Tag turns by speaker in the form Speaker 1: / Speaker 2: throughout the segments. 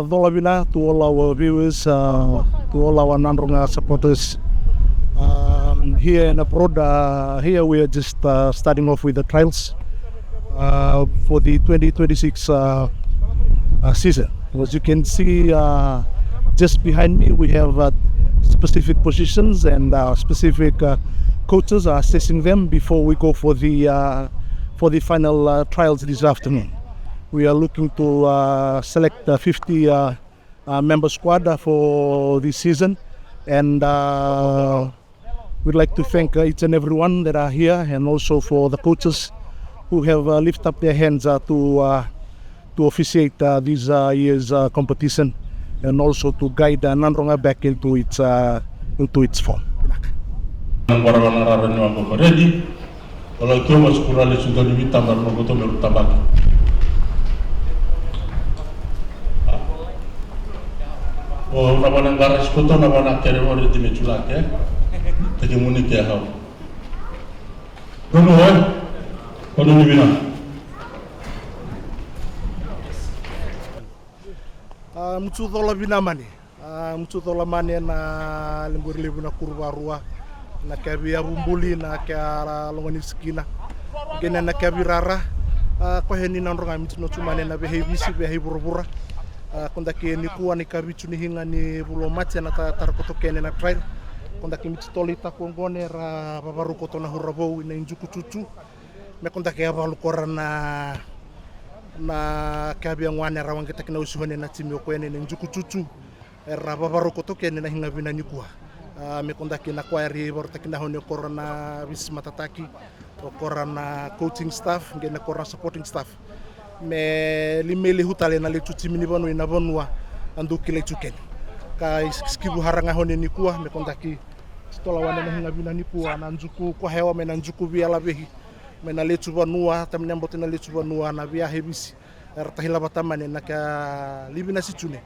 Speaker 1: Dolavina to all our viewers, to all our Nadroga supporters here in abroad. Here we are just starting off with the trials for the 2026 season. As you can see, just behind me we have specific positions and specific coaches are assessing them before we go for the final trials this afternoon. We are looking to select 50 member squad for this season, and we'd like to thank each and everyone that are here, and also for the coaches who have lifted up their hands to officiate this year's competition, and also to guide Nadroga back into its form.
Speaker 2: O na wana ngara skoto na wana kere ore di mechulake te muni ke ha no kono ni bina
Speaker 1: mutsudola bina mani na lemburi lebu na kurwa rua na kabi ya bumbuli na ka longoni skina gena na kabi rara ko heni na ndronga mitino tumane na behebisi beheburubura konda ke ni kuwa ni kabichu ni hinga ni bulo matya na tarakoto kene na trail konda ke mititoli ta kongone ra babaru koto na hurabo na injuku chuchu me konda ke abalu korana na kabia ngwane ra wangeta kina usuhone na timi ko ene na injuku chuchu ra babaru koto kene na hinga bina ni kuwa me konda ke na kwa ri borta kina hone korana bismatataki o korana coaching staff ngene korana supporting staff me limele hutale na le tutimi ni bonu ina bonwa andu kile chuken ka skibu haranga hone ni kuwa me kondaki stola wana na hinga bina ni kuwa na njuku kwa hewa me na njuku bia la behi me na letu banua tamnya mbote na letu banua na bia hebisi ratahila batamane na ka libina situne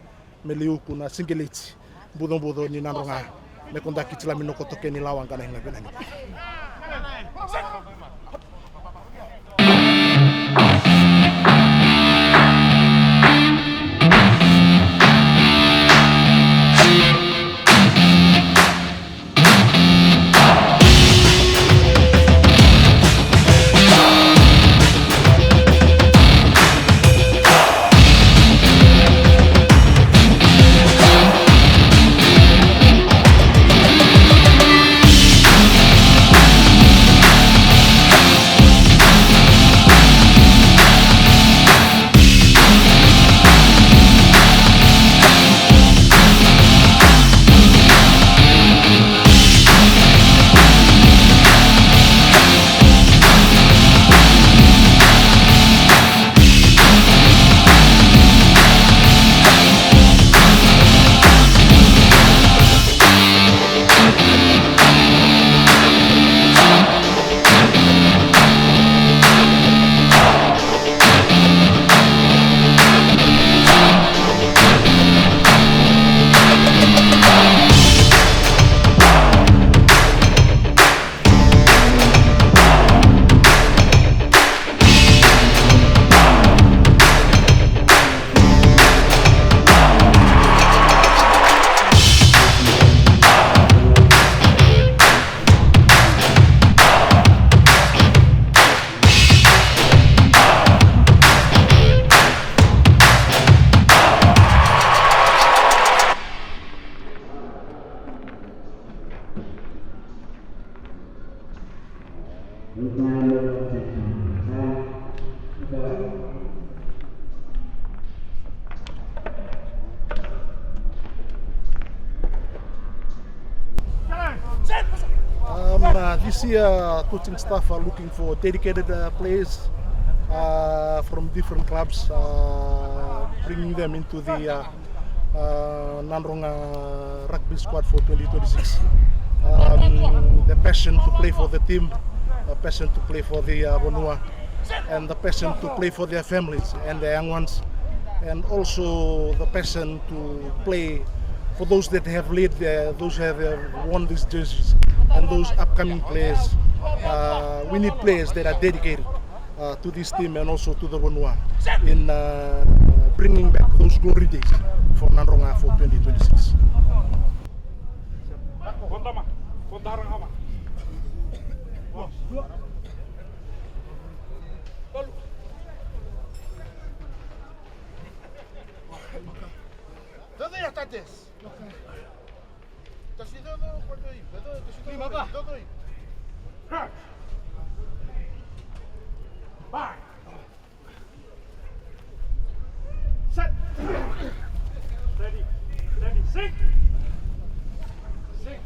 Speaker 1: me leuku na singeleti budon ni Nadroga me kondaki tila minoko toke ni lawanga na hinga bina ni This year, coaching staff are looking for dedicated players from different clubs, bringing them into the Nadroga Rugby squad for 2026. The passion to play for the team, the passion to play for the Bonua, and the passion to play for their families and their young ones, and also the passion to play for those that have led, those who have won these jerseys, and those upcoming players. We need players that are dedicated to this team and also to the Bonua in bringing back those glory days for Nadroga for 2026.
Speaker 3: ¿Dónde ya estás? ¿Te has ido cuando hay? ¿Te has ido? Back. Set. Steady. Steady. Sink. Sink.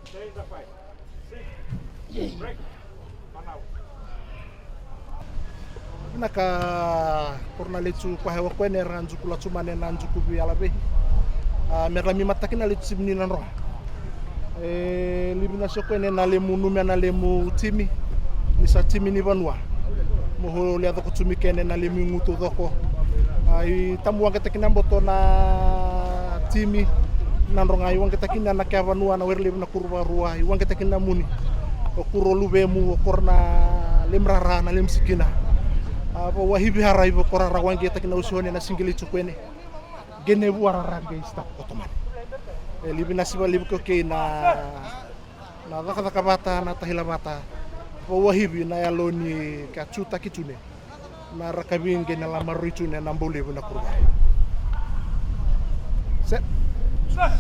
Speaker 3: Stay in the fight. Sink. Break. One out.
Speaker 1: Naka kornaletu kwa hewa kwene ranjuku la tumane na njuku bialabe. Merami matakina letu simni nanro. Libina sokwene na lemu numia na lemu timi. Nisa timi ni vanua. Moho le adoko tumikene na lemu ngutu doko. Ai tamu wange takina mboto na timi Nadroga wange takina na kia vanua na werle na kurva rua. Wange takina muni. Okuro lubemu okorna lemrara na lemsikina. Apa wahibi harai bo korara wange takina usuhone na singili tukwene. Gene buarara geista otoman. Libina siba libuko ke na daka bata na tahila bata. Wahibi na yaloni ka chuta kitune na rakabinge na lamaritune na mbole na kurba. Set. Set.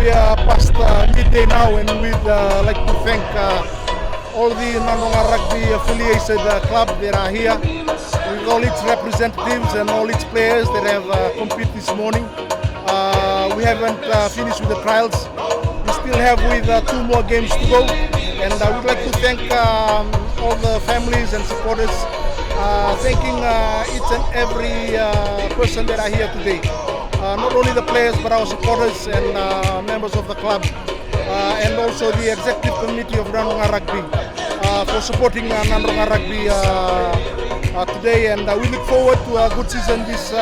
Speaker 1: We are past midday now, and we'd like to thank all the Nadroga Rugby affiliated club that are here, with all its representatives and all its players that have competed this morning. We haven't finished with the trials. We still have with 2 more games to go, and we'd like to thank all the families and supporters, thanking each and every person that are here today. Not only the players, but our supporters and members of the club, and also the executive committee of Nadroga Rugby for supporting Nadroga Rugby today. And we look forward to a good season this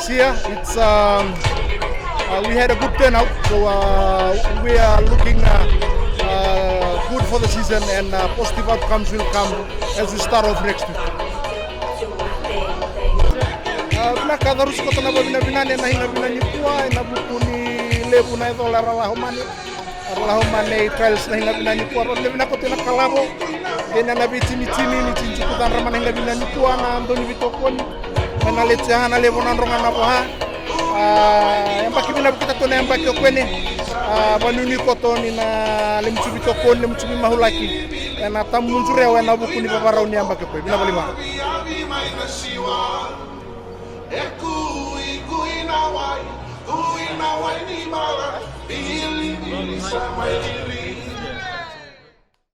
Speaker 1: year. It's we had a good turnout, so we are looking good for the season, and positive outcomes will come as we start off next week. Nakadharus ko na babina-binane na hinabina nyukua na bukuni lebu na ito laralahomani trials na hinabina nyukua ro lebina ko tina kalabo gena na bitimi-timi ni tinjukutan raman hinabina nyukua na andoni bitokoni na letihana lebu na ndronga na boha yang baki bina kita to na yang baki okwene banuni ko to ni na lemchubi tokoni lemchubi mahulaki na tamunjure wa na bukuni babarau ni yang baki ko bina bolima Kui na wai ni mara, ili ni sa mai